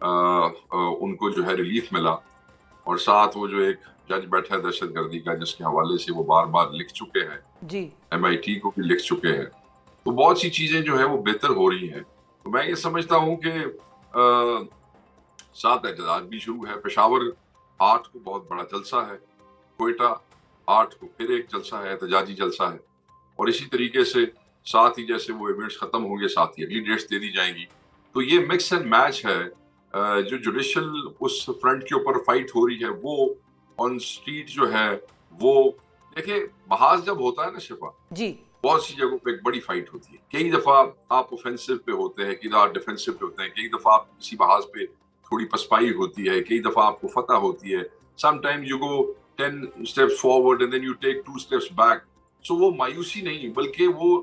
ان کو جو ہے ریلیف ملا، اور ساتھ وہ جو ایک جج بیٹھا ہے دہشت گردی کا، جس کے حوالے سے وہ بار بار لکھ چکے ہیں، جی MIT کو بھی لکھ چکے ہیں، تو بہت سی چیزیں جو ہے وہ بہتر ہو رہی ہیں. تو میں یہ سمجھتا ہوں کہ 7 احتجاج بھی شروع ہے. پشاور 8 کو بہت بڑا جلسہ ہے، کوئٹہ 8 کو پھر ایک جلسہ ہے، احتجاجی جلسہ ہے، اور اسی طریقے سے ساتھ ہی جیسے وہ ایونٹس ختم ہوں گے ساتھ ہی اگلی ڈیٹس دے دی جائیں گی. تو یہ مکس اینڈ میچ ہے. جو جوڈیشل اس فرنٹ کے اوپر فائٹ ہو رہی ہے، وہ آن اسٹریٹ جو ہے وہ دیکھیں، محاذ جب ہوتا ہے نا شفا، جی بہت سی جگہوں پہ ایک بڑی فائٹ ہوتی ہے. کئی دفعہ آپ اوفینسو پہ ہوتے ہیں، کئی دفعہ ڈیفینسو پہ ہوتے ہیں، کئی دفعہ آپ کسی محاذ پہ تھوڑی پسپائی ہوتی ہے، کئی دفعہ آپ کو فتح ہوتی ہے. Some time you go 10 steps forward and then you take 2 steps back. So وہ مایوسی نہیں، بلکہ وہ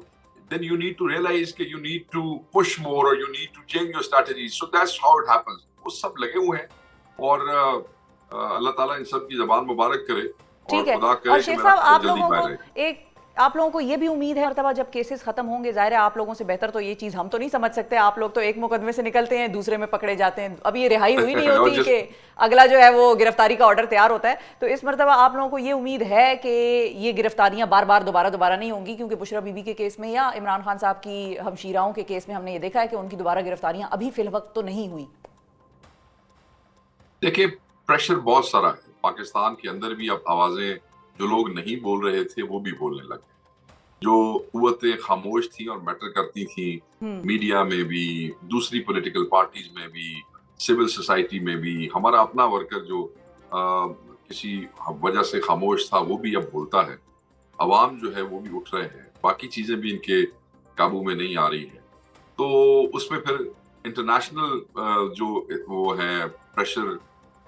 then you need to realize کہ you need to push more or you need to change your strategy. So that's how it happens. وہ سب لگے ہوئے ہیں، اور اللہ تعالیٰ ان سب کی زبان مبارک کرے، اور ٹھیک ہے. خدا اور کرے کہ شیخ میرا صاحب، جلدی پائے رہے. آپ لوگوں کو یہ بھی امید ہے مرتبہ جب کیسز ختم ہوں گے، ظاہر ہے آپ لوگوں سے بہتر تو یہ چیز ہم تو نہیں سمجھ سکتے، آپ لوگ تو ایک مقدمے سے نکلتے ہیں دوسرے میں پکڑے جاتے ہیں، اب یہ رہائی ہوئی نہیں ہوتی کہ اگلا جو ہے وہ گرفتاری کا آرڈر تیار ہوتا ہے. تو اس مرتبہ آپ لوگوں کو یہ امید ہے کہ یہ گرفتاریاں بار بار دوبارہ نہیں ہوں گی؟ کیونکہ بشرا بی بی کے کیس میں یا عمران خان صاحب کی ہمشیراؤں کے کیس میں ہم نے یہ دیکھا ہے کہ ان کی دوبارہ گرفتاریاں ابھی فی الوقت تو نہیں ہوئی. دیکھیں، پریشر بہت سارا ہے پاکستان کے اندر بھی. اب آوازیں جو لوگ نہیں بول رہے تھے وہ بھی بولنے لگے، جو قوتیں خاموش تھیں اور میٹر کرتی تھیں، میڈیا میں بھی، دوسری پولیٹیکل پارٹیز میں بھی، سول سوسائٹی میں بھی. ہمارا اپنا ورکر جو کسی وجہ سے خاموش تھا وہ بھی اب بولتا ہے. عوام جو ہے وہ بھی اٹھ رہے ہیں، باقی چیزیں بھی ان کے قابو میں نہیں آ رہی ہیں. تو اس میں پھر انٹرنیشنل جو وہ ہے پریشر،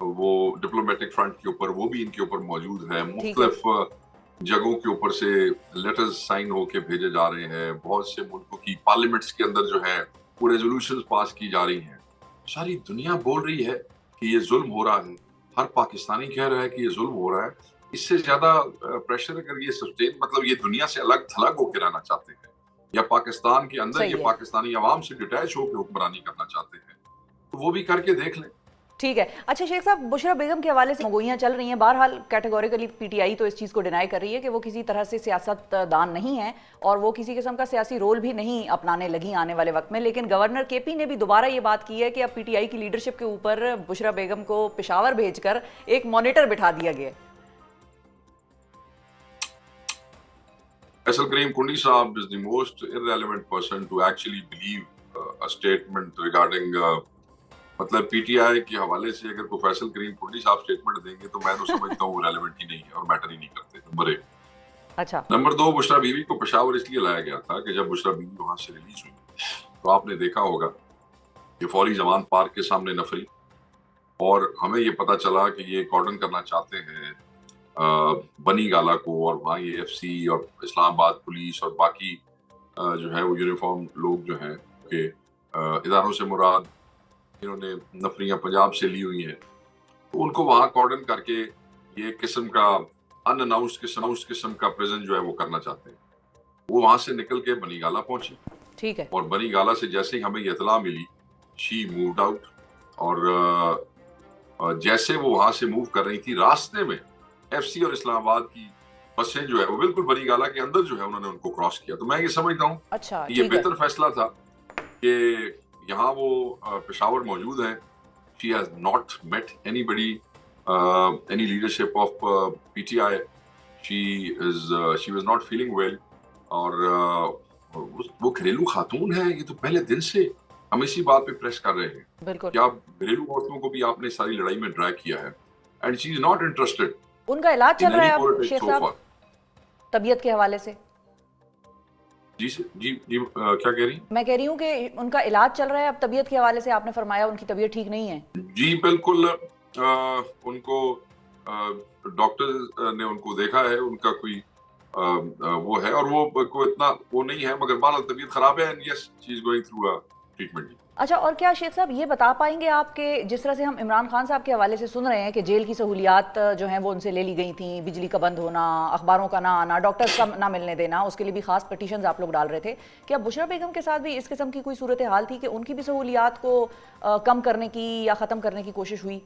وہ ڈپلومیٹک فرنٹ کے اوپر وہ بھی ان کے اوپر موجود ہے. مختلف جگہوں کے اوپر سے لیٹرز سائن ہو کے بھیجے جا رہے ہیں. بہت سے ملکوں کی پارلیمنٹس کے اندر جو ہے وہ ریزولوشنز پاس کی جا رہی ہیں. ساری دنیا بول رہی ہے کہ یہ ظلم ہو رہا ہے، ہر پاکستانی کہہ رہا ہے کہ یہ ظلم ہو رہا ہے. اس سے زیادہ پریشر اگر یہ سسٹین، مطلب یہ دنیا سے الگ تھلگ ہو کے رہنا چاہتے ہیں، یا پاکستان کے اندر یہ پاکستانی عوام سے ڈیٹیچ ہو کے حکمرانی کرنا چاہتے ہیں، تو وہ بھی کر کے دیکھ لیں. ٹھیک ہے. اچھا شیخ صاحب، بشرا بیگم کے حوالے سے مگوئیاں چل رہی ہیں. بہرحال کیٹیگوریکلی PTI تو اس چیز کو ڈینائی کر رہی ہے کہ وہ کسی طرح سے سیاست دان نہیں ہے اور وہ کسی قسم کا سیاسی رول بھی نہیں اپنانے لگی آنے والے وقت میں. لیکن گورنر KP نے بھی دوبارہ یہ بات کی ہے کہ اب PTI کی لیڈرشپ کے اوپر بشرا بیگم کو پشاور بھیج کر ایک مانیٹر بٹھا دیا گیا. فیصل کریم کنڈی صاحب is the most irrelevant person to actually believe a statement regarding مطلب PTI کے حوالے سے اگر کوئی فیصل کریم کنڈی صاحب اسٹیٹمنٹ دیں گے تو میں تو سمجھتا ہوں وہ ریلیونٹ ہی نہیں ہے اور میٹر ہی نہیں کرتے. نمبر 1. اچھا. نمبر 2، بشرا بیوی کو پشاور اس لیے لایا گیا تھا کہ جب بشرا بیوی وہاں سے ریلیز ہوئی تو آپ نے دیکھا ہوگا کہ فوری زمان پارک کے سامنے نفری، اور ہمیں یہ پتا چلا کہ یہ کارڈن کرنا چاہتے ہیں بنی گالا کو، اور وہاں یہ FC اور اسلام آباد پولیس اور باقی جو ہے وہ یونیفارم لوگ جو ہیں کہ اداروں سے مراد انہوں نے نفریاں پنجاب سے لی ہوئی ہیں، تو ان کو وہاں کارڈن کر کے یہ قسم کا ان اناؤنسڈ قسم کا پریزنٹ جو ہے وہ کرنا چاہتے ہیں. وہ وہاں سے نکل کے بنی گالا پہنچی. ٹھیک ہے. اور بنی گالا سے جیسے ہی ہمیں یہ اطلاع ملی، شی مووڈ آؤٹ، اور جیسے وہ وہاں سے موو کر رہی تھی، راستے میں FC اور اسلام آباد کی بسیں جو ہے وہ بالکل بنی گالا کے اندر جو ہے انہوں نے ان کو کراس کیا. تو میں یہ سمجھتا ہوں اچھا یہ بہتر فیصلہ تھا کہ یہاں وہ پشاور موجود ہیں. She has not met anybody, any leadership of PTI. She was not feeling well. اور وہ گھریلو خاتون ہے. یہ تو پہلے دن سے ہم اسی بات پہ پریس کر رہے ہیں. بالکل. کیا گھریلو عورتوں کو بھی آپ نے ساری لڑائی میں ڈرائیو کیا ہے. And she is not interested. ان کا علاج چل رہا ہے اب شیخ صاحب طبیعت کے حوالے سے. جی کیا کہہ رہی ہیں؟ میں کہہ رہی ہوں کہ ان کا علاج چل رہا ہے اب طبیعت کے حوالے سے. آپ نے فرمایا ان کی طبیعت ٹھیک نہیں ہے. جی بالکل. ان کو ڈاکٹر نے ان کو دیکھا ہے، ان کا کوئی وہ ہے، اور وہ اتنا وہ نہیں ہے، مگر بہرحال طبیعت خراب ہے. And yes she is going through treatment. اچھا، اور کیا شیخ صاحب یہ بتا پائیں گے آپ کہ جس طرح سے ہم عمران خان صاحب کے حوالے سے سن رہے ہیں کہ جیل کی سہولیات جو ہیں وہ ان سے لے لی گئی تھیں، بجلی کا بند ہونا، اخباروں کا نہ آنا، ڈاکٹرز کا نہ ملنے دینا، اس کے لیے بھی خاص پٹیشنز آپ لوگ ڈال رہے تھے، کیا بشریٰ بیگم کے ساتھ بھی اس قسم کی کوئی صورتحال تھی کہ ان کی بھی سہولیات کو کم کرنے کی یا ختم کرنے کی کوشش ہوئی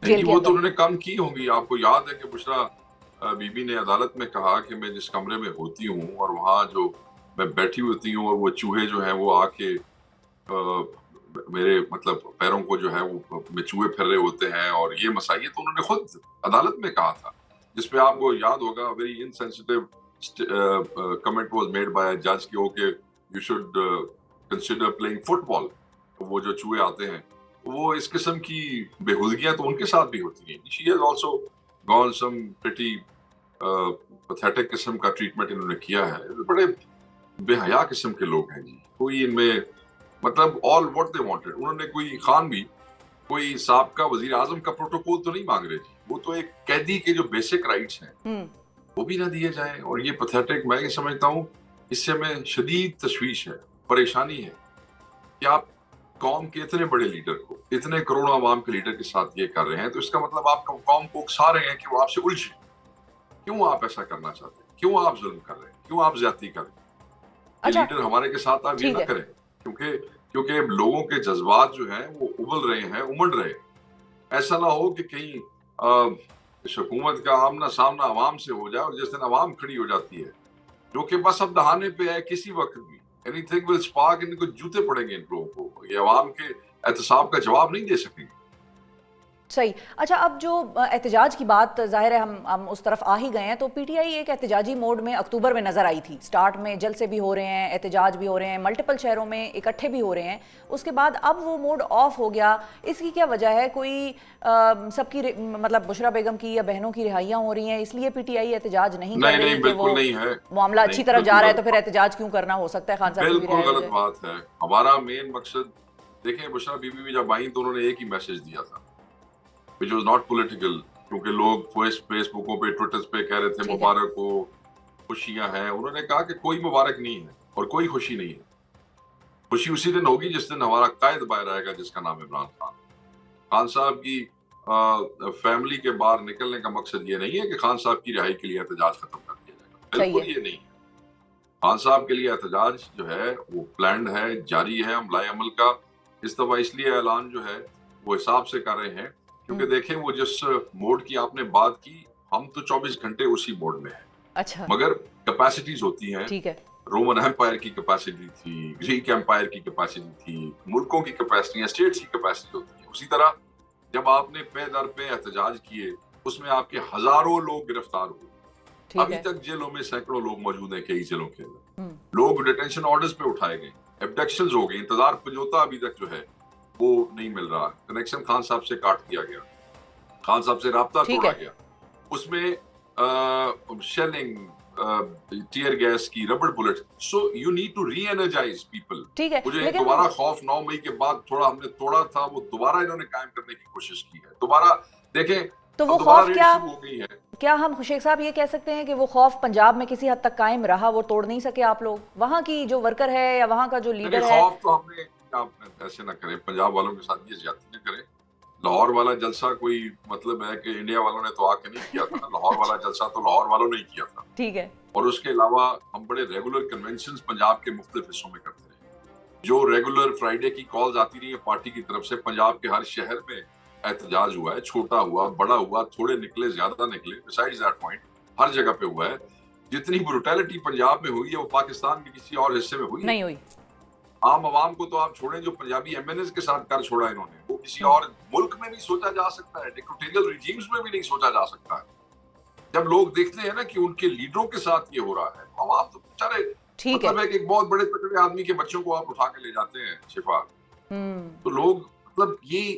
جیل کے وہ تو اندر؟ انہوں نے کم کی ہوں گی. آپ کو یاد ہے کہ بشریٰ بی بی نے عدالت میں کہا کہ میں جس کمرے میں ہوتی ہوں اور وہاں جو میں بیٹھی ہوتی ہوں اور وہ چوہے جو ہیں وہ آ کے میرے مطلب پیروں کو جو ہے وہ میں چوہے پھر رہے ہوتے ہیں اور یہ مسائل تو انہوں نے خود عدالت میں کہا تھا, جس پہ آپ کو یاد ہوگا very insensitive comment was made by جج کہ okay you should consider playing football. وہ جو چوہے آتے ہیں وہ اس قسم کی بےہودگیاں تو ان کے ساتھ بھی ہوتی ہیں. She has also gone some pretty pathetic قسم کا ٹریٹمنٹ انہوں نے کیا ہے. بڑے بے حیا قسم کے لوگ ہیں جی. کوئی ان میں مطلب آل واٹ دے وانٹڈ. انہوں نے کوئی خان بھی کوئی سابقہ وزیر اعظم کا پروٹوکول تو نہیں مانگ رہے جی. وہ تو ایک قیدی کے جو بیسک رائٹس ہیں وہ بھی نہ دیے جائیں. اور یہ پیتھیٹک میں یہ سمجھتا ہوں اس سے ہمیں شدید تشویش ہے, پریشانی ہے کہ آپ قوم کے اتنے بڑے لیڈر کو, اتنے کروڑوں عوام کے لیڈر کے ساتھ یہ کر رہے ہیں, تو اس کا مطلب آپ قوم کو اکسا رہے ہیں کہ وہ آپ سے الجھے. کیوں آپ ایسا کرنا چاہتے ہیں؟ کیوں آپ ظلم کر رہے ہیں؟ کیوں آپ زیادتی کر رہے ہیں؟ یہ لیڈر ہمارے کے ساتھ آپ یہ نہ کریں, کیونکہ لوگوں کے جذبات جو ہیں وہ ابل رہے ہیں, امڑ رہے ہیں. ایسا نہ ہو کہ کہیں حکومت کا آمنا سامنا عوام سے ہو جائے اور جس دن عوام کھڑی ہو جاتی ہے جو کہ بس اب دہانے پہ ہے کسی وقت بھی اینی تھنگ ول اسپارک, ان کو جوتے پڑیں گے ان لوگوں کو. یہ عوام کے احتساب کا جواب نہیں دے سکیں گے. صحیح. اچھا, اب جو احتجاج کی بات ظاہر ہے ہم اس طرف آ ہی گئے ہیں, تو پی ٹی آئی ایک احتجاجی موڈ میں اکتوبر میں نظر آئی تھی. سٹارٹ میں جلسے بھی ہو رہے ہیں, احتجاج بھی ہو رہے ہیں, ملٹیپل شہروں میں اکٹھے بھی ہو رہے ہیں. اس کے بعد اب وہ موڈ آف ہو گیا. اس کی کیا وجہ ہے؟ کوئی سب کی مطلب بشریٰ بیگم کی یا بہنوں کی رہائیاں ہو رہی ہیں اس لیے پی ٹی آئی احتجاج نہیں کر رہی کہ وہ معاملہ اچھی طرف جا رہا ہے تو پھر احتجاج کیوں کرنا؟ ہو سکتا ہے خان صاحب بالکل غلط بات ہے. ہمارا مین مقصد دیکھیں, بشریٰ بی بی جب آئیں تو انہوں نے ایک ہی میسج دیا تھا which was not political, کیونکہ لوگ فیس بکوں پہ ٹویٹرز پہ کہہ رہے تھے مبارک کو خوشیاں ہیں. انہوں نے کہا کہ کوئی مبارک نہیں ہے اور کوئی خوشی نہیں ہے. خوشی اسی دن ہوگی جس دن ہمارا قائد باہر آئے گا جس کا نام عمران خان. خان صاحب کی فیملی کے باہر نکلنے کا مقصد یہ نہیں ہے کہ خان صاحب کی رہائی کے لیے احتجاج ختم کر دیا جائے گا. بالکل یہ نہیں ہے. خان صاحب کے لیے احتجاج جو ہے وہ پلانڈ ہے, جاری ہے عملۂ عمل کا. اس دفعہ اس لیے اعلان جو ہے وہ حساب سے کر رہے ہیں کیونکہ دیکھیں وہ جس موڈ کی آپ نے بات کی, ہم تو 24 گھنٹے اسی موڈ میں ہیں. اچھا, مگر کیپیسٹیز ہوتی ہیں. ٹھیک ہے, رومن ایمپائر کی کیپیسٹی تھی, گریک ایمپائر کی کیپیسٹی تھی, ملکوں کی کیپیسٹی, اسٹیٹس کی کیپیسٹی ہوتی ہے. اسی طرح جب آپ نے پے در پہ احتجاج کیے اس میں آپ کے ہزاروں لوگ گرفتار ہوئے. ابھی تک جیلوں میں سینکڑوں لوگ موجود ہیں کئی جیلوں کے اندر. لوگ ڈیٹینشن آرڈرز پہ اٹھائے گئے, ایبڈکشنز ہو گئی, انتظار پنجوتا ابھی تک جو ہے وہ نہیں مل رہا. کنیکشن خان صاحب سے کاٹ دیا گیا, خان صاحب سے رابطہ توڑا گیا. اس میں شیلنگ, ٹیئر گیس کی, rubber bullet. So you need to re-energise people. مجھے دوبارہ خوف 9 مئی کے بعد تھوڑا ہم نے توڑا تھا, وہ دوبارہ انہوں نے قائم کرنے کی کوشش کی ہے. دوبارہ دیکھیں تو وہ خوف کیا ہم شیخ صاحب یہ کہہ سکتے ہیں کہ وہ خوف پنجاب میں کسی حد تک قائم رہا, وہ توڑ نہیں سکے آپ لوگ؟ وہاں کی جو ورکر ہے یا وہاں کا جو لیڈر ہے. خوف تو ہم نے, آپ ایسے نہ کریں, پنجاب والوں کے ساتھ یہ زیادتی نہ کریں. لاہور والا جلسہ کوئی مطلب ہے کہ انڈیا والوں نے تو آ کے نہیں کیا تھا. لاہور والا جلسہ تو لاہور والوں نے ہی کیا تھا. ٹھیک ہے. اور اس کے علاوہ ہم بڑے ریگولر کنونشنز پنجاب کے مختلف حصوں میں کرتے رہے. جو ریگولر فرائیڈے کی کالز آتی رہی ہیں پارٹی کی طرف سے, پنجاب کے ہر شہر میں احتجاج ہوا ہے. چھوٹا ہوا, بڑا ہوا, تھوڑے نکلے, زیادہ نکلے, بسائڈز دیٹ پوائنٹ ہر جگہ پہ ہوا ہے. جتنی بروٹیلٹی پنجاب میں ہوئی ہے وہ پاکستان کے کسی اور حصے میں ہوئی نہیں ہوئی. عام عوام کو تو آپ چھوڑیں, جو پنجابی ایم این ایز کے ساتھ کر چھوڑا انہوں نے, وہ کسی اور ملک میں نہیں سوچا جا سکتا ہے. ڈکٹیٹریل ریجیمز میں بھی نہیں سوچا جا سکتا ہے. جب لوگ دیکھتے ہیں نا کہ ان کے لیڈروں کے ساتھ یہ ہو رہا ہے, عوام تو بیچارے مطلب ہے کہ ایک بہت بڑے تکڑے آدمی کے بچوں کو آپ اٹھا کے لے جاتے ہیں شفا, تو لوگ مطلب یہ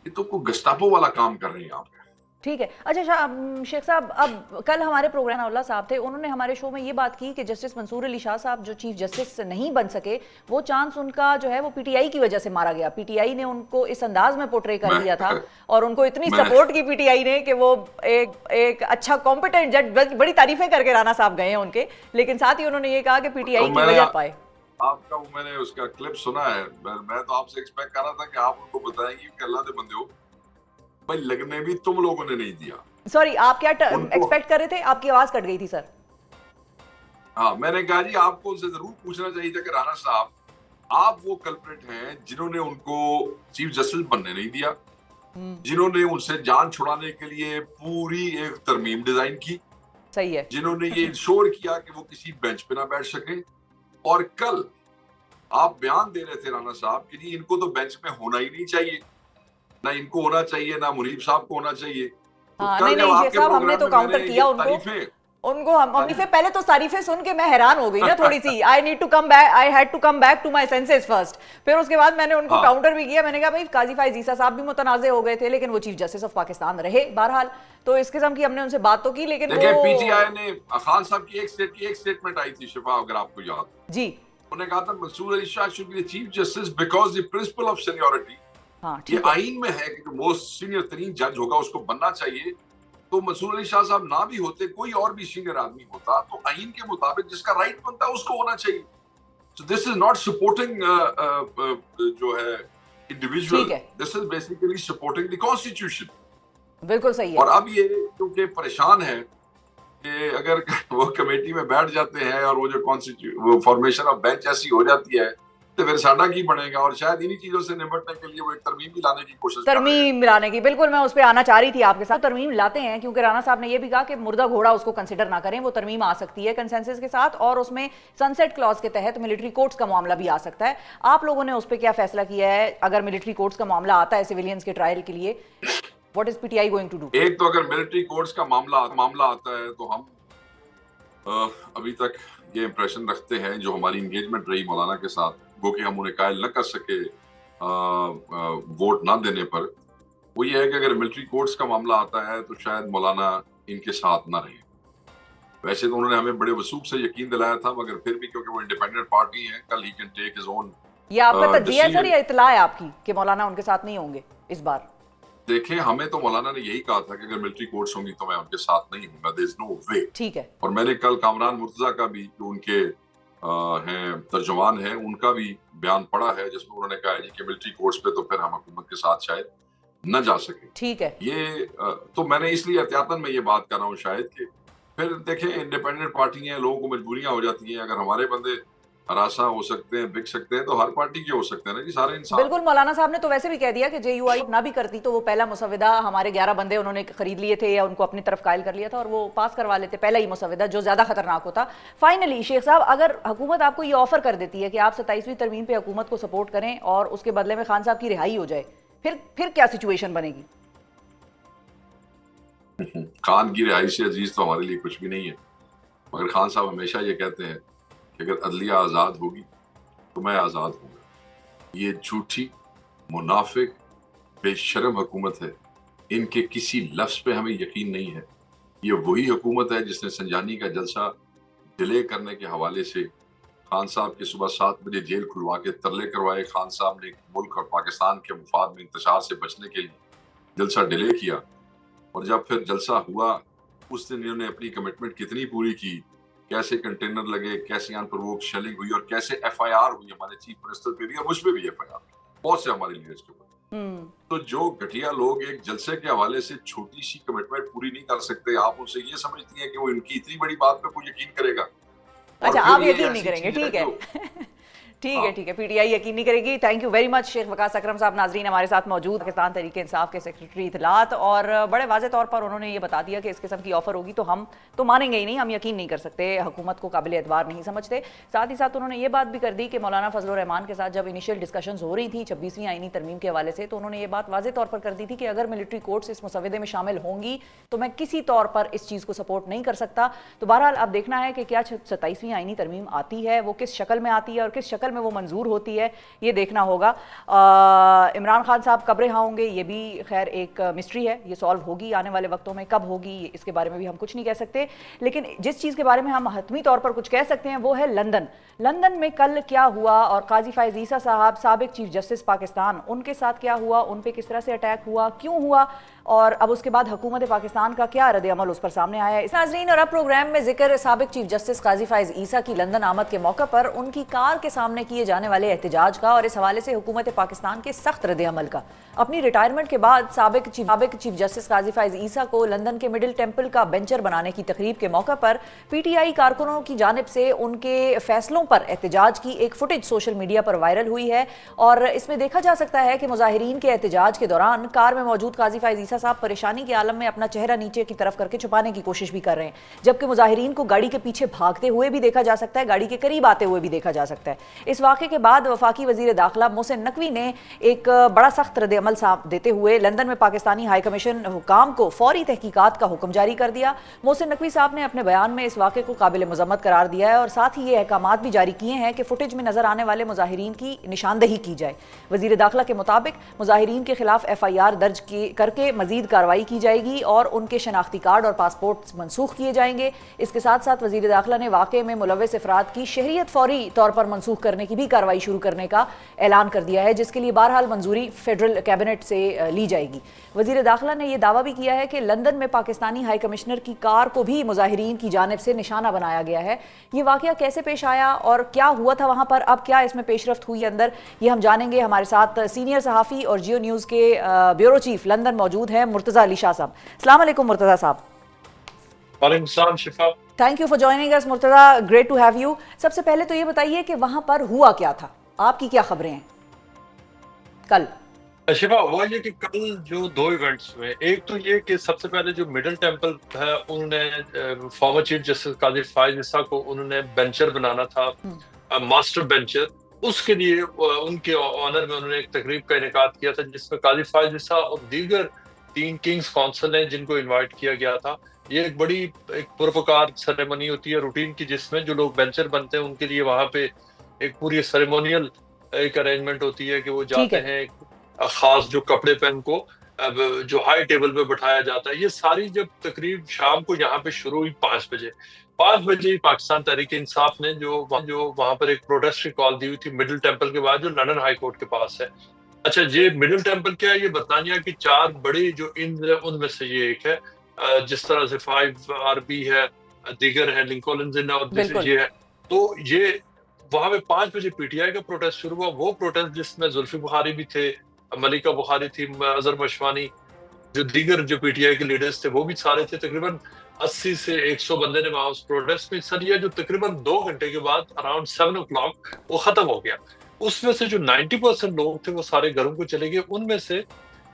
تو کوئی گسٹاپو والا کام کر رہے ہیں آپ. ٹھیک ہے. اچھا شیخ صاحب, اب کل ہمارے پروگرام اللہ صاحب تھے, انہوں نے ہمارے شو میں یہ بات کی کہ جسٹس منصور علی شاہ صاحب جو چیف جسٹس نہیں بن سکے, وہ چانس ان کا جو ہے وہ پی ٹی آئی کی وجہ سے مارا گیا. پی ٹی آئی نے ان کو اس انداز میں پورٹرے کر دیا تھا اور ان کو اتنی سپورٹ کی پی ٹی آئی نے کہ وہ ایک اچھا کمپیٹنٹ جج, بڑی تعریفیں کر کے رانا صاحب گئے ہیں ان کے, لیکن ساتھ ہی انہوں نے یہ کہا کہ پی ٹی آئی کی وجہ پائے. آپ کا وہ میں نے اس کا کلپ سنا ہے. میں تو آپ سے ایکسپیکٹ کر رہا تھا کہ آپ ان کو بتائیں گے کہ اللہ دے بندے ہو بھائی لگنے بھی تم لوگوں نے نہیں دیا. سوری آپ کیا ایکسپیکٹ کر رہے تھے؟ آپ کی آواز کٹ گئی تھی سر. ہاں میں نے کہا جی آپ کو ان سے ضرور پوچھنا چاہیے تھا کہ رانا صاحب آپ وہ کلپریٹ ہیں جنہوں نے ان کو چیف جسٹس بننے نہیں دیا, جنہوں نے ان سے جان چھڑانے کے لیے پوری ایک ترمیم ڈیزائن کی, صحیح ہے, جنہوں نے یہ انشور کیا کہ وہ کسی بینچ پہ نہ بیٹھ سکے. اور کل آپ بیان دے رہے تھے رانا صاحب کہ جی ان کو تو بینچ میں ہونا ہی نہیں چاہیے, نہ ان کو ہونا چاہیے نہ منیب صاحب کو ہونا چاہیے. نہیں شیخ صاحب ہم نے تو کاؤنٹر کیا ان کو ہم پہلے تو تعریفیں سن کے میں حیران ہو گئی نا تھوڑی سی. I had to come back to my senses first. پھر اس کے بعد میں نے ان کو کاؤنٹر بھی کیا. میں نے کہا بھائی قاضی فائز عیسیٰ صاحب بھی متنازع ہو گئے تھے لیکن وہ چیف جسٹس آف پاکستان رہے بہرحال, تو اس قسم کی ہم نے ان سے بات تو کی. لیکن دیکھیں پی ٹی آئی نے خان صاحب کی ایک سٹیٹمنٹ آئی تھی شفا, اگر آپ کو یاد جی, انہوں نے کہا تھا منصور Ali Shah should be the chief justice because the principle of seniority. یہ آئین میں ہے کہ جو موسٹ سینئر ترین جج ہوگا اس کو بننا چاہیے. تو منصور علی شاہ صاحب نہ بھی ہوتے, کوئی اور بھی سینئر آدمی ہوتا تو آئین کے مطابق جس کا رائٹ بنتا ہے اس کو ہونا چاہیے. So this is not supporting جو ہے individual, this is basically supporting the constitution. بالکل صحیح ہے. اور اب یہ کیونکہ پریشان ہے کہ اگر وہ کمیٹی میں بیٹھ جاتے ہیں اور وہ جو فارمیشن آف بینچ ایسی ہو جاتی ہے تو پھر ساڈا کی بنے گا. اور شاید انہی چیزوں سے نمٹنے کے لیے وہ ایک ترمیم بھی لانے کی کوشش کر رہے ہیں. ترمیم لانے کی, بالکل میں اس پہ آنا چاہ رہی تھی آپ کے ساتھ. ترمیم لاتے ہیں کیونکہ رانا صاحب نے یہ بھی کہا کہ مردہ گھوڑا اس کو کنسیڈر نہ کریں, وہ ترمیم آ سکتی ہے کنسنسس کے ساتھ اور اس میں سنسیٹ کلاز کے تحت ملٹری کورٹس کا معاملہ بھی آ سکتا ہے. آپ لوگوں نے اس پہ کیا فیصلہ کیا ہے اگر ملٹری کورٹس کا معاملہ آتا ہے سویلینز کے ٹرائل کے لیے؟ What is P T I going to do? ایک تو اگر ملٹری کورٹس کا معاملہ آتا ہے تو ہم ابھی تک یہ امپریشن رکھتے ہیں جو ہماری انگیجمنٹ رہی مولانا کے ساتھ, گو کہ ہم انہیں قائل نہ کر سکے ووٹ نہ دینے پر, وہ یہ ہے کہ اگر ملٹری کورٹس کا معاملہ آتا ہے تو شاید مولانا ان کے ساتھ نہ رہے. ویسے تو انہوں نے ہمیں بڑے وثوق سے یقین دلایا تھا, مگر پھر بھی کیونکہ وہ انڈیپینڈنٹ پارٹی ہیں, کل he can take his own. یہ آپ کا تجزیہ ہے سر یا اطلاع ہے آپ کی کہ مولانا ان کے ساتھ نہیں ہوں گے اس بار؟ دیکھیں ہمیں تو مولانا نے یہی کہا تھا کہ اگر ملٹری کورٹس ہوں گی تو میں ان کے ساتھ نہیں ہوں گا, there is no way. ٹھیک ہے. اور میں نے کل کامران مرتضیٰ کا بھی جو ان کے ہیں ترجمان ہیں ان کا بھی بیان پڑھا ہے جس میں انہوں نے کہا ہے کہ ملٹری کورٹس پہ تو پھر ہم حکومت کے ساتھ شاید نہ جا سکیں. ٹھیک ہے. یہ تو میں نے اس لیے احتیاطاً میں یہ بات کر رہا ہوں شاید کہ پھر دیکھیں انڈیپینڈنٹ پارٹی ہیں, لوگوں کو مجبوریاں ہو جاتی ہیں. اگر ہمارے بندے ہراساں ہو سکتے ہیں, بک سکتے ہیں, تو ہر پارٹی کے ہو سکتے ہیں نا جی, سارے انسان. بالکل. مولانا صاحب نے تو ویسے بھی کہہ دیا کہ جے یو آئی نہ بھی کرتی تو وہ پہلا مسودہ ہمارے 11 بندے انہوں نے خرید لیے تھے یا ان کو اپنی طرف قائل کر لیا تھا اور وہ پاس کروا لیتے, پہلا ہی مسودہ جو زیادہ خطرناک ہوتا. فائنلی شیخ صاحب, اگر حکومت آپ کو یہ آفر کر دیتی ہے کہ آپ 27ویں ترمیم پہ حکومت کو سپورٹ کریں اور اس کے بدلے میں خان صاحب کی رہائی ہو جائے, پھر کیا سچویشن بنے گی؟ خان کی رہائی سے عزیز تو ہمارے لیے کچھ بھی نہیں ہے, مگر خان صاحب ہمیشہ یہ کہتے ہیں کہ اگر عدلیہ آزاد ہوگی تو میں آزاد ہوں گا. یہ جھوٹی منافق بے شرم حکومت ہے, ان کے کسی لفظ پہ ہمیں یقین نہیں ہے. یہ وہی حکومت ہے جس نے سنجانی کا جلسہ ڈیلے کرنے کے حوالے سے خان صاحب کے صبح 7 بجے جیل کھلوا کے ترلے کروائے. خان صاحب نے ملک اور پاکستان کے مفاد میں انتشار سے بچنے کے لیے جلسہ ڈیلے کیا, اور جب پھر جلسہ ہوا اس دن انہوں نے اپنی کمٹمنٹ کتنی پوری کی, کیسے کنٹینر لگے, کیسے ان پرووک شیلنگ ہوئی اور کیسے ایف آئی آر ہوئی ہمارے چیف منسٹر پہ بھی اور مجھ پہ بھی ایف آئی آر, بہت سے ہمارے لیڈرز کے اوپر. تو جو گھٹیا لوگ ایک جلسے کے حوالے سے چھوٹی سی کمٹمنٹ پوری نہیں کر سکتے, آپ ان سے یہ سمجھتی ہیں کہ وہ ان کی اتنی بڑی بات پہ کوئی یقین کرے گا؟ اچھا آپ یقین نہیں کریں گے, ٹھیک ہے ٹھیک ہے, پی ٹی آئی یقین نہیں کرے گی. تھینک یو ویری مچ شیخ وقاص اکرم صاحب. ناظرین ہمارے ساتھ موجود پاکستان تحریک انصاف کے سیکریٹری اطلاعات, اور بڑے واضح طور پر انہوں نے یہ بتا دیا کہ اس قسم کی آفر ہوگی تو ہم تو مانیں گے ہی نہیں, ہم یقین نہیں کر سکتے, حکومت کو قابل اعتبار نہیں سمجھتے. ساتھ ہی ساتھ انہوں نے یہ بات بھی کر دی کہ مولانا فضل الرحمان کے ساتھ جب انیشیل ڈسکشنز ہو رہی تھیں 26ویں آئینی ترمیم کے حوالے سے, تو انہوں نے یہ بات واضح طور پر کر دی تھی کہ اگر ملٹری کورٹس اس مسودے میں شامل ہوں گی تو میں کسی طور پر اس چیز کو سپورٹ نہیں کر سکتا. تو بہرحال اب دیکھنا ہے کہ کیا 27ویں آئینی ترمیم آتی ہے, وہ کس شکل میں آتی ہے اور کس شکل میں وہ منظور ہوتی ہے, یہ دیکھنا ہوگا. عمران خان صاحب کب رہا ہوں گے یہ بھی خیر ایک مسٹری ہے, یہ سالو ہوگی آنے والے وقتوں میں, کب ہوگی اس کے بارے میں بھی ہم کچھ نہیں کہہ سکتے. لیکن جس چیز کے بارے میں ہم حتمی طور پر کچھ کہہ سکتے ہیں وہ ہے لندن میں کل کیا ہوا, اور قاضی فائز عیسیٰ صاحب سابق چیف جسٹس پاکستان, ان کے ساتھ کیا ہوا, ان پہ کس طرح سے اٹیک ہوا, کیوں ہوا, اور اب اس کے بعد حکومت پاکستان کا کیا رد عمل اس پر سامنے آیا ہے. ناظرین, اور اب پروگرام میں ذکر سابق چیف جسٹس قاضی فائز عیسیٰ کی لندن آمد کے موقع پر ان کی کار کے سامنے سامنے کیے جانے والے احتجاج کا اور اس حوالے سے حکومت پاکستان کے سخت رد عمل کا۔ اپنی ریٹائرمنٹ کے بعد سابق چیف جسٹس قاضی فائز عیسیٰ کو لندن کے مڈل ٹیمپل کا بینچر بنانے کی تقریب کے موقع پر پی ٹی آئی کارکنوں کی جانب سے ان کے فیصلوں پر احتجاج کی ایک فوٹیج سوشل میڈیا پر وائرل ہوئی ہے، اور اس میں دیکھا جا سکتا ہے کہ مظاہرین کے احتجاج کے دوران کار میں موجود قاضی فائز عیسیٰ صاحب پریشانی کے عالم میں اپنا چہرہ نیچے کی طرف کر کے چھپانے کی کوشش بھی کر رہے ہیں، جبکہ مظاہرین کو گاڑی کے پیچھے بھاگتے ہوئے بھی دیکھا جا سکتا ہے، گاڑی کے قریب آتے ہوئے بھی دیکھا جا سکتا ہے۔ اس واقعے کے بعد وفاقی وزیر داخلہ محسن نقوی نے ایک بڑا سخت رد عمل دیتے ہوئے لندن میں پاکستانی ہائی کمیشن حکام کو فوری تحقیقات کا حکم جاری کر دیا۔ محسن نقوی صاحب نے اپنے بیان میں اس واقعے کو قابل مذمت قرار دیا ہے اور ساتھ ہی یہ احکامات بھی جاری کیے ہیں کہ فوٹیج میں نظر آنے والے مظاہرین کی نشاندہی کی جائے۔ وزیر داخلہ کے مطابق مظاہرین کے خلاف ایف آئی آر درج کر کے مزید کارروائی کی جائے گی اور ان کے شناختی کارڈ اور پاسپورٹ منسوخ کیے جائیں گے۔ اس کے ساتھ ساتھ وزیر داخلہ نے واقعے میں ملوث افراد کی شہریت فوری طور پر منسوخ کرنے کی بھی کارروائی شروع کرنے کا اعلان کر دیا ہے، جس کے لیے بہرحال منظوری فیڈرل کیبنٹ سے لی جائے گی۔ وزیر داخلہ نے یہ دعویٰ بھی کیا ہے کہ لندن میں پاکستانی ہائی کمشنر کی کار کو بھی مظاہرین کی جانب سے نشانہ بنایا گیا ہے۔ یہ واقعہ کیسے پیش آیا اور کیا ہوا تھا وہاں پر، اب کیا اس میں پیش رفت ہوئی اندر، یہ ہم جانیں گے۔ ہمارے ساتھ سینئر صحافی اور جیو نیوز کے بیورو چیف لندن موجود ہیں مرتضیٰ علی شاہ صاحب۔ السلام علیکم مرتضیٰ صاحب۔ وعلیکم السلام Shifa. Thank you for joining us Murtaza, great to have you. سب سے پہلے تو یہ بتائیے کہ وہاں پر ہوا کیا تھا، آپ کی کیا خبریں ہیں کل؟ شفا، ہوا یہ کہ کل جو دو ایونٹس ہوئے، ایک تو یہ کہ سب سے پہلے جو مڈل ٹیمپل ہے انہوں نے فارمر چیف جسٹس قاضی فائز عیسیٰ کو انہوں نے بینچر بنانا تھا، ماسٹر بینچر، اس کے لیے ان کے آنر میں انہوں نے ایک تقریب کا انعقاد کیا تھا جس میں قاضی فائز عیسیٰ اور دیگر 3 کنگز کونسل ہیں جن کو انوائٹ کیا گیا تھا۔ یہ ایک بڑی پروپکار سیریمنی ہوتی ہے روٹین کی، جس میں جو لوگ بینچر بنتے ہیں ان کے لیے وہاں پہ ایک پوری سیریمونیل ایک ارینجمنٹ ہوتی ہے کہ وہ جاتے ہیں، خاص جو کپڑے پہن کو جو ہائی ٹیبل پہ بٹھایا جاتا ہے۔ یہ ساری جب تقریب شام کو یہاں پہ شروع ہوئی 5 بجے پاکستان تحریک انصاف نے جو وہاں پر ایک پروٹیسٹ کی کال دی ہوئی تھی مڈل ٹیمپل کے بعد جو لندن ہائی کورٹ کے پاس ہے۔ اچھا، یہ مڈل ٹیمپل کیا ہے؟ یہ برطانیہ کی 4 بڑی جو ان میں سے یہ ایک ہے، جس طرح سے 5RB ہے، دیگر ہے لنکولنز ان اور یہ ہے۔ تو یہ وہاں پہ 5 بجے پی ٹی آئی کا پروٹیسٹ شروع ہوا۔ وہ پروٹیسٹ جس میں زلفی بخاری بھی تھے، ملکہ بخاری تھی، اظہر مشوانی، جو دیگر جو پی ٹی آئی کے لیڈرز تھے وہ بھی سارے تھے۔ تقریباً 80 سے 100 بندے نے وہاں اس پروٹیسٹ میں حصہ لیا، جو تقریباً 2 گھنٹے کے بعد اراؤنڈ 7 o'clock وہ ختم ہو گیا۔ اس میں سے جو 90% لوگ تھے وہ سارے گھروں کو چلے گئے۔ ان میں سے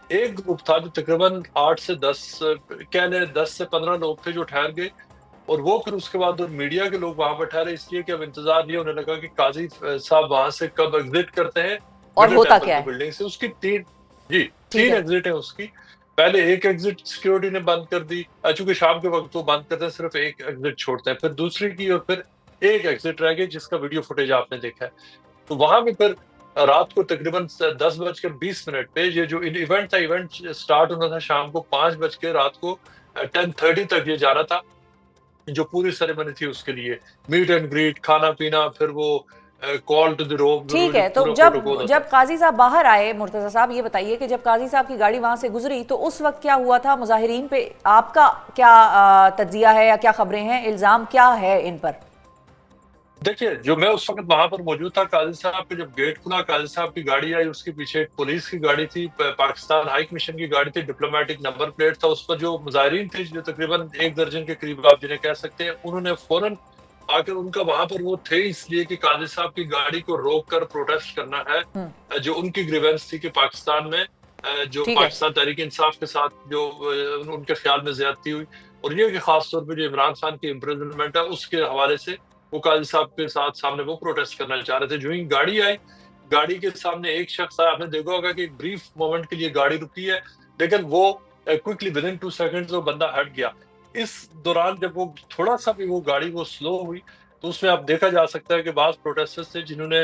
ایک گروپ تھا جو تقریباً 8 سے 10 کہہ لیں 10 سے 15 لوگ تھے جو ٹھہر گئے، اور وہ پھر اس کے بعد میڈیا کے لوگ وہاں پر ٹھہرے، اس لیے کہ اب انتظار یہ ہونے لگا کہ قاضی صاحب وہاں سے کب ایگزٹ کرتے ہیں اور ہوتا کیا ہے بلڈنگ سے۔ اس کی 3 ایگزٹ ہیں اس کی۔ پہلے ایک ایگزٹ سیکیورٹی نے بند کر دی، چونکہ شام کے وقت وہ بند کرتے ہیں، صرف ایک ایگزٹ چھوڑتے ہیں، پھر دوسری کی، اور پھر ایک ایگزٹ رہ گئی جس کا ویڈیو فوٹیج آپ نے دیکھا ہے۔ تو وہاں پہ پھر رات کو تقریباً 10:20 پہ یہ جو ایونٹ تھا، ایونٹ سٹارٹ ہونا تھا شام کو 5 بج کے، رات کو 10:30 تک یہ جانا تھا۔ جو پوری سیریمنی تھی اس کے لیے میٹ اینڈ گریٹ، کھانا پینا، پھر وہ کال ٹو دی روپ۔ ٹھیک ہے، تو جب قاضی صاحب باہر آئے، مرتضیٰ صاحب یہ بتائیے کہ جب قاضی صاحب کی گاڑی وہاں سے گزری تو اس وقت کیا ہوا تھا؟ مظاہرین پہ آپ کا کیا تجزیہ ہے یا کیا خبریں ہیں، الزام کیا ہے ان پر؟ دیکھیے، جو میں اس وقت وہاں پر موجود تھا، قاضی صاحب پہ جب گیٹ کھلا، قاضی صاحب کی گاڑی آئی، اس کے پیچھے ایک پولیس کی گاڑی تھی، پاکستان ہائی کمیشن کی گاڑی تھی، ڈپلومیٹک نمبر پلیٹ تھا اس پر۔ جو مظاہرین تھے جو تقریباً 1 درجن کے قریب آپ جنہیں کہہ سکتے ہیں، انہوں نے فوراً آ کر، ان کا وہاں پر وہ تھے اس لیے کہ قاضی صاحب کی گاڑی کو روک کر پروٹیسٹ کرنا ہے، جو ان کی گریونس تھی کہ پاکستان میں جو پاکستان تحریک انصاف کے ساتھ جو ان کے خیال میں زیادتی ہوئی، اور یہ کہ خاص طور پہ جو عمران خان کی امپریزنمنٹ ہے اس کے حوالے سے وہ قاضی صاحب کے ساتھ سامنے وہ پروٹیسٹ کرنا چاہ رہے تھے۔ جو ہی گاڑی آئی، گاڑی کے سامنے ایک شخص آیا، آپ نے دیکھا ہوگا کہ ایک بریف مومنٹ کے لیے گاڑی رکی ہے، لیکن وہ کوئکلی ودن 2 seconds وہ بندہ ہٹ گیا۔ اس دوران جب وہ تھوڑا سا بھی وہ گاڑی وہ سلو ہوئی تو اس میں آپ دیکھا جا سکتا ہے کہ بعض پروٹیسٹرز تھے جنہوں نے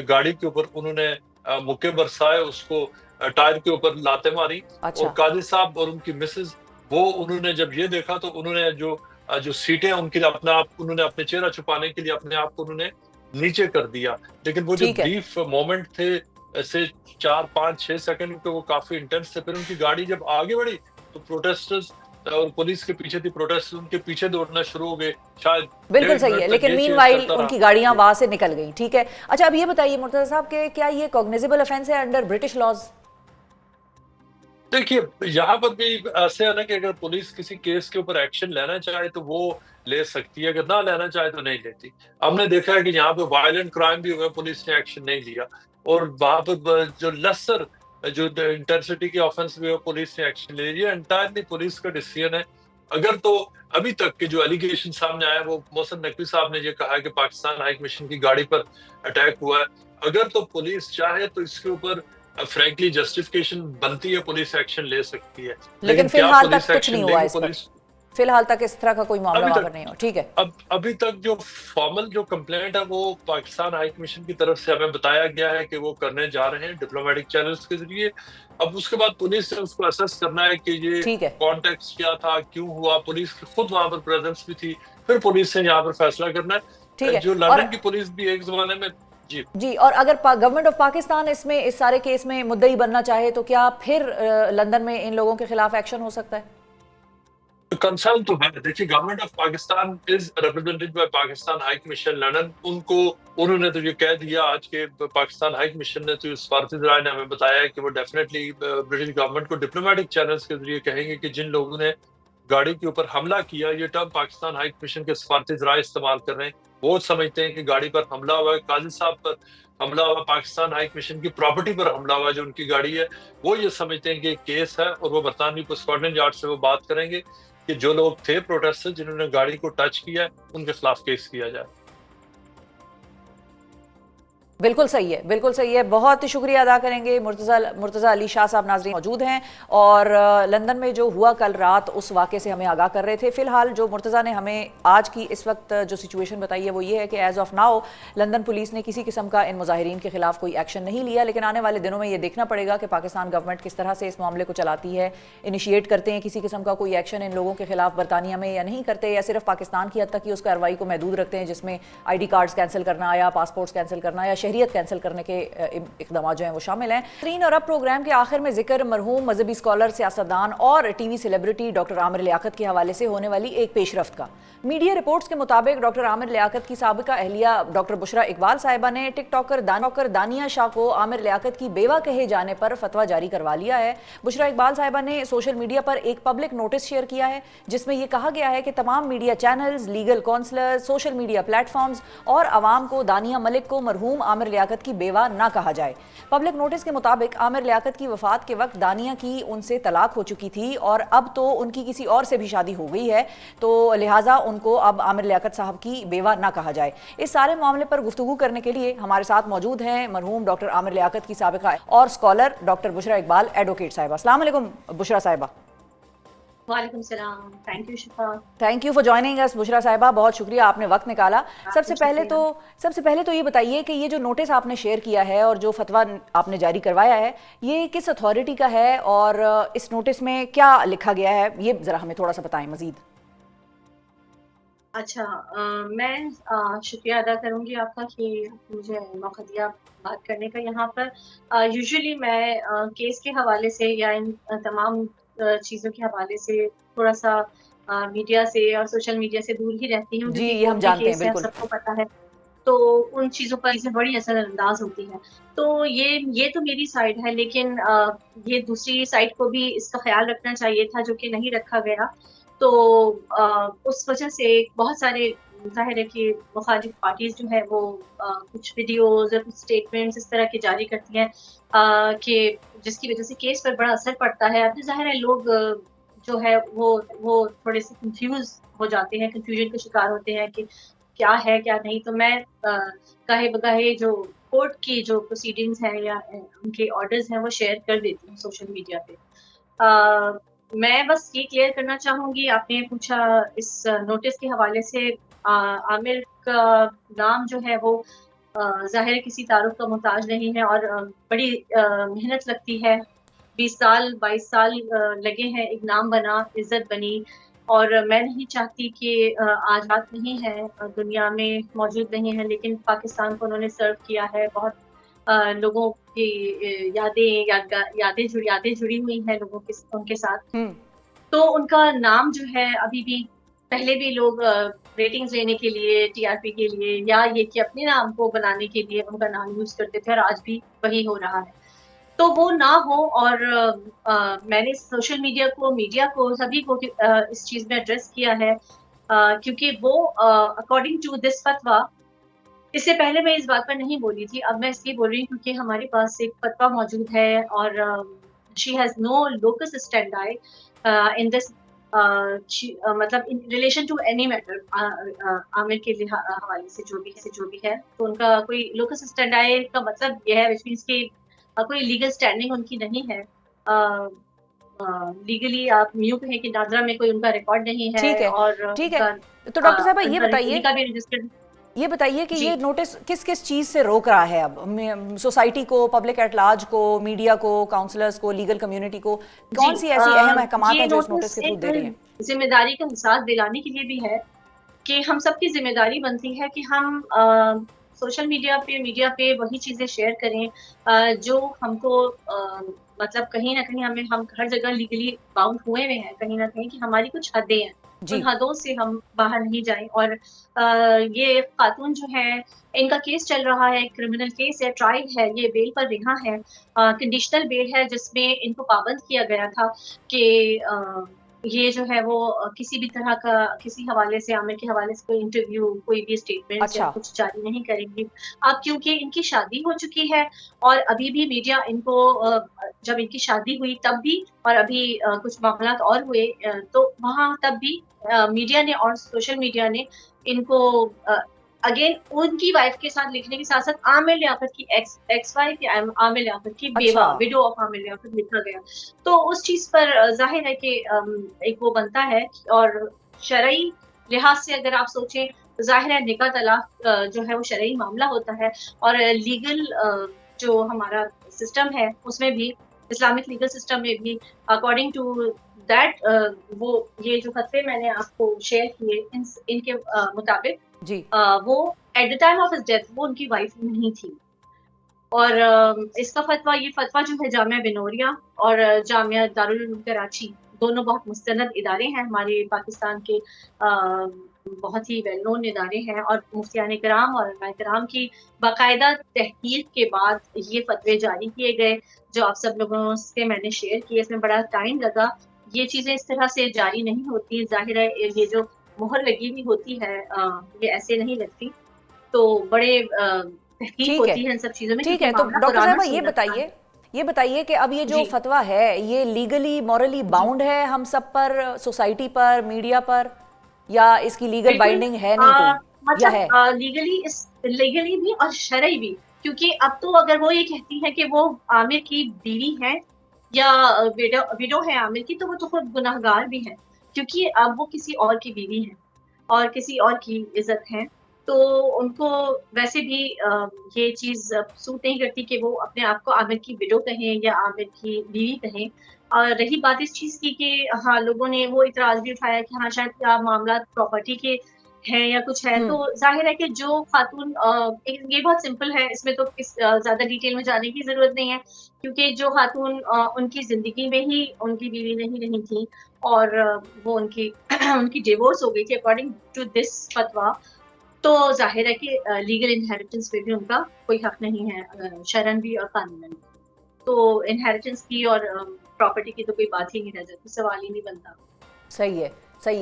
گاڑی کے اوپر انہوں نے مکے برسائے، اس کو ٹائر کے اوپر لاتیں ماری، اور قاضی صاحب اور ان کی مسز وہ انہوں نے جب یہ دیکھا تو انہوں نے جو سیٹیں ان کے اپنا آپ انہوں نے اپنے چہرہ چھپانے کے لیے اپنے آپ کو انہوں نے نیچے کر دیا۔ لیکن وہ جو بریف مومنٹ تھے ایسے 4 5 6 سیکنڈ کے وہ کافی انٹینس تھے۔ پھر ان کی گاڑی جب آگے بڑھی تو پروٹیسٹرز اور پولیس کے پیچھے تھی پروٹیسٹ، ان کے پیچھے دوڑنا شروع ہو گئے شاید. بالکل صحیح ہے، لیکن مین وائل ان کی گاڑیاں وہاں سے نکل گئیں. ٹھیک ہے، اچھا اب یہ بتائیے مرتضیٰ صاحب کہ کیا یہ کوگنیزیبل افینس ہے انڈر برٹش لاز؟ دیکھیے یہاں پر بھی ایسے ہے نا کہ اگر پولیس کسی کیس کے اوپر ایکشن لینا چاہے تو وہ لے سکتی ہے، اگر نہ لینا چاہے تو نہیں لیتی. ہم نے دیکھا ہے کہ یہاں پہ وائلنٹ کرائم بھی ہوئے، پولیس نے ایکشن نہیں لیا، اور وہاں پہ جو لیسر جو انٹینسٹی کے آفنس بھی ہو پولیس نے ایکشن لے لیا. انٹائرلی پولیس کا ڈیسیژن ہے. اگر تو ابھی تک کے جو ایلیگیشن سامنے آیا وہ محسن نقوی صاحب نے یہ کہا ہے کہ پاکستان ہائی کمیشن کی گاڑی پر اٹیک ہوا ہے. اگر تو پولیس چاہے تو اس کے اوپر فرینکلی جسٹیفیکیشن بنتی ہے، پولیس ایکشن لے سکتی ہے. لیکن فی الحال تک کچھ نہیں ہوا اس پر، فی الحال تک اس طرح کا کوئی معاملہ وہاں پر نہیں ہوا. ٹھیک ہے، ابھی تک جو فارمل جو کمپلینٹ ہے وہ پاکستان ہائی کمیشن کی طرف سے ہمیں بتایا گیا ہے کہ وہ کرنے جا رہے ہیں ڈپلومیٹک چینلز کے ذریعے. اب اس کے بعد پولیس نے اس کو اسیس کرنا ہے کہ یہ کانٹیکسٹ کیا تھا، کیوں ہوا. پولیس خود وہاں پر پریزنس بھی تھی، پھر پولیس نے یہاں پر فیصلہ کرنا ہے. جو لندن کی پولیس بھی ایک زمانے میں جی اور اگر گورنمنٹ آف پاکستان اس میں اس سارے کیس میں مدعی بننا چاہے تو کیا پھر لندن میں ان لوگوں کے خلاف ایکشن ہو سکتا ہے؟ کنسرن تو ہے. دیکھیے government of Pakistan is represented by Pakistan high commission London. انہوں نے تو یہ کہہ دیا آج کے پاکستان ہائی کمیشن نے تو سفارتی ذرائع نے ہمیں بتایا ہے کہ وہ ڈیفینیٹلی برٹش گورنمنٹ کو ڈپلومیٹک چینلز کے ذریعے کہیں گے کہ جن لوگوں نے گاڑی کے اوپر حملہ کیا، یہ ٹرم پاکستان ہائی کمیشن کے سفارتی ذرائع استعمال کر رہے ہیں. وہ سمجھتے ہیں کہ گاڑی پر حملہ ہوا ہے، قاضی صاحب پر حملہ ہوا، پاکستان ہائی کمیشن کی پراپرٹی پر حملہ ہوا جو ان کی گاڑی ہے. وہ یہ سمجھتے ہیں کہ ایک کیس ہے، اور وہ برطانوی اسکاٹلینڈ یارڈ سے وہ بات کریں گے کہ جو لوگ تھے پروٹیسٹر جنہوں نے گاڑی کو ٹچ کیا ہے ان کے خلاف کیس کیا جائے. بالکل صحیح ہے، بالکل صحیح ہے. بہت شکریہ ادا کریں گے مرتضیٰ علی شاہ صاحب. ناظرین موجود ہیں اور لندن میں جو ہوا کل رات اس واقعے سے ہمیں آگاہ کر رہے تھے. فی الحال جو مرتضیٰ نے ہمیں آج کی اس وقت جو سچویشن بتائی ہے وہ یہ ہے کہ as of now London police نے کسی قسم کا ان مظاہرین کے خلاف کوئی ایکشن نہیں لیا، لیکن آنے والے دنوں میں یہ دیکھنا پڑے گا کہ پاکستان گورنمنٹ کس طرح سے اس معاملے کو چلاتی ہے. انیشیٹ کرتے ہیں کسی قسم کا کوئی ایکشن ان لوگوں کے خلاف برطانیہ میں یا نہیں کرتے، یا صرف پاکستان کی حد تک ہی اس کارروائی کو محدود رکھتے ہیں جس میں آئی ڈی کارڈز کینسل کرنا یا پاسپورٹس کینسل کرنا یا شہریت کینسل کرنے کے اقدامات جو ہیں وہ شامل ہیں. اور اب پروگرام کے آخر میں ذکر مرحوم مذہبی اسکالر، سیاستدان اور T V celebrity doctor Aamir Liaquat کے حوالے سے ہونے والی ایک پیش رفت کا. میڈیا رپورٹس کے مطابق ڈاکٹر عامر لیاقت کی سابقہ اہلیہ ڈاکٹر بشرا اقبال صاحبہ نے ٹک ٹاکر دانیہ شاہ کو عامر لیاقت کی بیوہ کہے جانے پر فتویٰ جاری کروا لیا ہے. بشرا اقبال صاحبہ نے سوشل میڈیا پر ایک پبلک نوٹس شیئر کیا ہے جس میں یہ کہا گیا ہے کہ تمام media channels, legal counsellor, social media platforms اور عوام کو دانیہ ملک کو مرحوم عامر لیاقت کی بیوہ نہ کہا جائے. پبلک نوٹس کے مطابق عامر لیاقت کی وفات کے وقت دانیہ کی ان سے طلاق ہو چکی تھی اور اب تو ان کی کسی اور سے بھی شادی ہو گئی ہے، تو لہٰذا ان کو اب عامر لیاقت صاحب کی بیوہ نہ کہا جائے. اس سارے معاملے پر گفتگو کرنے کے لیے ہمارے ساتھ موجود ہیں مرحوم ڈاکٹر عامر لیاقت کی سابقہ اور اسکالر ڈاکٹر بشرا اقبال ایڈوکیٹ صاحبہ. السلام علیکم بشرا صاحبہ. وعلیکم السلام. تھینک یو شفا. تھینک یو فار جوائننگ اس بشرا صاحبہ، بہت شکریہ آپ نے وقت نکالا. سب سے پہلے تو یہ بتائیے کہ یہ جو نوٹس آپ نے شیئر کیا ہے اور جو فتویٰ آپ نے جاری کروایا ہے یہ کس اتھارٹی کا ہے اور اس نوٹس میں کیا لکھا گیا ہے، یہ ذرا ہمیں تھوڑا سا بتائیں مزید. اچھا، میں شکریہ ادا کروں گی آپ کا کہ مجھے موقع دیا بات کرنے کا یہاں پر. یوزلی میں کیس کے حوالے سے یا ان تمام چیزوں کے حوالے سے تھوڑا سا میڈیا سے اور سوشل میڈیا سے دور ہی رہتی ہوں. جی یہ ہم جانتے ہیں، بالکل سب کو پتا ہے، تو ان چیزوں پر چیزیں بڑی اثر انداز ہوتی ہیں. تو یہ تو میری سائڈ ہے، لیکن یہ دوسری سائڈ کو بھی اس کا خیال رکھنا چاہیے تھا جو کہ نہیں رکھا گیا. تو اس وجہ سے بہت سارے ظاہر ہے کہ مخالف پارٹیز جو ہے وہ کچھ ویڈیوز اور کچھ اسٹیٹمنٹس اس طرح کے جاری کرتی ہیں کہ جس کی وجہ سے کیس پر بڑا اثر پڑتا ہے. اب ظاہر ہے لوگ جو ہے وہ تھوڑے سے کنفیوز ہو جاتے ہیں، کنفیوژن کا شکار ہوتے ہیں کہ کیا ہے کیا نہیں. تو میں گاہے بگاہے جو کورٹ کی جو پروسیڈنگز ہیں یا ان کے آرڈرز ہیں وہ شیئر کر دیتی ہوں سوشل میڈیا پہ. میں بس یہ کلیئر کرنا چاہوں گی، آپ نے پوچھا اس نوٹس کے حوالے سے، عامر کا نام جو ہے وہ ظاہر کسی تعارف کا محتاج نہیں ہے اور بڑی محنت لگتی ہے. 20 سال 22 سال لگے ہیں ایک نام بنا، عزت بنی. اور میں نہیں چاہتی کہ آج بات نہیں ہے، دنیا میں موجود نہیں ہے، لیکن پاکستان کو انہوں نے سرو کیا ہے. بہت لوگوں کی یادیں جڑی ہوئی ہیں لوگوں کے ان کے ساتھ. تو ان کا نام جو ہے ابھی بھی، پہلے بھی لوگ ریٹنگز لینے کے لیے، ٹی آر پی کے لیے، یا یہ کہ اپنے نام کو بنانے کے لیے ان کا نام یوز کرتے تھے، اور آج بھی وہی ہو رہا ہے. تو وہ نہ ہو. اور میں نے سوشل میڈیا کو سبھی کو اس چیز میں ایڈریس کیا ہے، کیونکہ وہ اکارڈنگ ٹو دس فتویٰ، اس سے پہلے میں اس بات پر نہیں بولی تھی، اب میں اس لیے بول رہی ہوں کیونکہ ہمارے پاس ایک فتویٰ موجود ہے، اور she has no locus اسٹینڈائی in this, مطلب in relation to any matter, Aamir کے حوالے سے جو بھی ہے، تو ان کا کوئی لوکس اسٹینڈائی کا مطلب یہ ہے وچ مینس کہ کوئی لیگل اسٹینڈنگ ان کی نہیں ہے. لیگلی آپ یوں کہیں کہ ناظرہ میں کوئی ان کا ریکارڈ نہیں ہے. ٹھیک ہے، اور ٹھیک ہے. تو ڈاکٹر صاحبہ یہ بتائیے کہ جی. یہ نوٹس کس چیز سے روک رہا ہے اب سوسائٹی کو، پبلک ایٹ لارج کو، میڈیا کو، کاؤنسلرز کو، لیگل کمیونٹی کو؟ کون سی ایسی اہم احکامات ہیں جو اس نوٹس کے تھرو دے رہی ہیں؟ ذمہ داری کا احساس دلانے کے لیے بھی ہے کہ ہم سب کی ذمہ داری بنتی ہے کہ ہم سوشل میڈیا پہ وہی چیزیں شیئر کریں جو ہم کو مطلب کہیں نہ کہیں ہم ہر جگہ لیگلی باؤنڈ ہوئے ہیں، کہیں نہ کہیں کہ ہماری کچھ حدیں ہیں، ان حدوں سے ہم باہر نہیں جائیں. اور یہ خاتون جو ہے، ان کا کیس چل رہا ہے، کرمنل کیس ہے، ٹرائل ہے، یہ بیل پر رہا ہے، کنڈیشنل بیل ہے، جس میں ان کو پابند کیا گیا تھا کہ یہ جو ہے وہ کسی بھی طرح کا کسی حوالے سے، عامر کے حوالے سے کوئی انٹرویو، کوئی بھی اسٹیٹمنٹ یا کچھ جاری نہیں کریں گی. اب کیونکہ ان کی شادی ہو چکی ہے، اور ابھی بھی میڈیا ان کو، جب ان کی شادی ہوئی تب بھی، اور ابھی کچھ معاملات اور ہوئے تو وہاں تب بھی میڈیا نے اور سوشل میڈیا نے ان کو اگین ان کی وائف کے ساتھ لکھنے کے ساتھ ساتھ عامر لیاقت کی ایکس وائف یا عامر لیاقت کی بیوہ، وڈو آف عامر لیاقت لکھا گیا. تو اس چیز پر ظاہر ہے کہ ایک وہ بنتا ہے. اور شرعی لحاظ سے اگر آپ سوچیں، ظاہر ہے نکاح طلاق جو ہے وہ شرعی معاملہ ہوتا ہے، اور لیگل جو ہمارا سسٹم ہے اس میں بھی، اسلامک لیگل سسٹم میں بھی اکارڈنگ ٹو دیٹ، وہ یہ جو فتوے میں نے آپ کو شیئر کیے ان کے مطابق وہ at the time of his death وہ ان کی وائف نہیں تھی. اور اس کا یہ فتویٰ جو ہے جامعہ بنوریا اور جامعہ دارالعلوم کراچی، دونوں بہت مستند ادارے ہیں ہمارے پاکستان کے، بہت ہی ویل نون ادارے ہیں، اور مفتیان کرام اور علماء کرام کی باقاعدہ تحقیق کے بعد یہ فتوے جاری کیے گئے، جو آپ سب لوگوں سے میں نے شیئر کیے. اس میں بڑا ٹائم لگا، یہ چیزیں اس طرح سے جاری نہیں ہوتی. ظاہر ہے یہ جو مہر لگی ہوئی ہوتی ہے یہ ایسے نہیں لگتی، تو بڑے تحقیق ہوتی ہے ان سب چیزوں میں. ٹھیک ہے. تو ڈاکٹر صاحبہ یہ بتائیے کہ اب یہ جو فتویٰ ہے یہ لیگلی مورلی باؤنڈ ہے ہم سب پر، سوسائٹی پر، میڈیا پر، یا اس کی لیگل بائنڈنگ ہے نہیں کوئی، یا ہے؟ لیگلی بھی اور شرعی بھی، کیونکہ اب تو اگر وہ یہ کہتی ہے کہ وہ عامر کی بیوی ہے یا ویڈو ہے عامر کی، تو وہ تو خود گناہگار بھی ہے، کیونکہ اب وہ کسی اور کی بیوی ہے اور کسی اور کی عزت ہے. تو ان کو ویسے بھی یہ چیز سوٹ نہیں کرتی کہ وہ اپنے آپ کو عامر کی ویڈو کہیں یا عامر کی بیوی کہیں. اور رہی بات اس چیز کی کہ ہاں لوگوں نے وہ اعتراض بھی اٹھایا کہ ہاں شاید کیا معاملات پراپرٹی کے ہیں یا کچھ ہے. تو ظاہر ہے کہ جو خاتون، یہ بہت سمپل ہے، اس میں تو زیادہ ڈیٹیل میں جانے کی ضرورت نہیں ہے، کیونکہ جو خاتون ان کی زندگی میں ہی ان کی بیوی نہیں تھی، اور وہ ان کی ڈیورس ہو گئی تھی اکارڈنگ ٹو دس فتویٰ. تو ظاہر ہے کہ لیگل انہیریٹنس پہ بھی ان کا کوئی حق نہیں ہے، شرعن بھی اور قانوناً بھی. تو انہیریٹنس کی اور پراپرٹی کی تو کوئی بات ہی نہیں رہ جاتی، سوال ہی نہیں بنتا. صحیح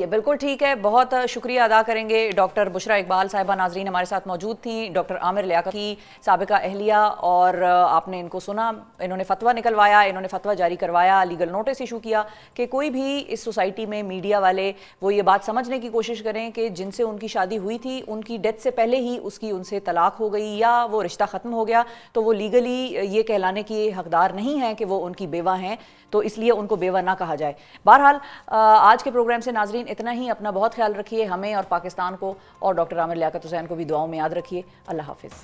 ہے، بالکل ٹھیک ہے. بہت شکریہ ادا کریں گے ڈاکٹر بشریٰ اقبال صاحبہ. ناظرین ہمارے ساتھ موجود تھیں ڈاکٹر عامر لیاقت کی سابقہ اہلیہ، اور آپ نے ان کو سنا، انہوں نے فتویٰ نکلوایا، انہوں نے فتویٰ جاری کروایا، لیگل نوٹس ایشو کیا کہ کوئی بھی اس سوسائٹی میں میڈیا والے وہ یہ بات سمجھنے کی کوشش کریں کہ جن سے ان کی شادی ہوئی تھی ان کی ڈیتھ سے پہلے ہی ان سے طلاق ہو گئی یا وہ رشتہ ختم ہو گیا، تو وہ لیگلی یہ کہلانے کی حقدار نہیں ہیں کہ وہ ان کی بیوہ ہیں، تو اس لیے ان کو بیوہ نہ کہا جائے. بہرحال آج کے پروگرام سے ناظرین اتنا ہی. اپنا بہت خیال رکھیے، ہمیں اور پاکستان کو اور ڈاکٹر عامر لیاقت حسین کو بھی دعاؤں میں یاد رکھیے. اللہ حافظ.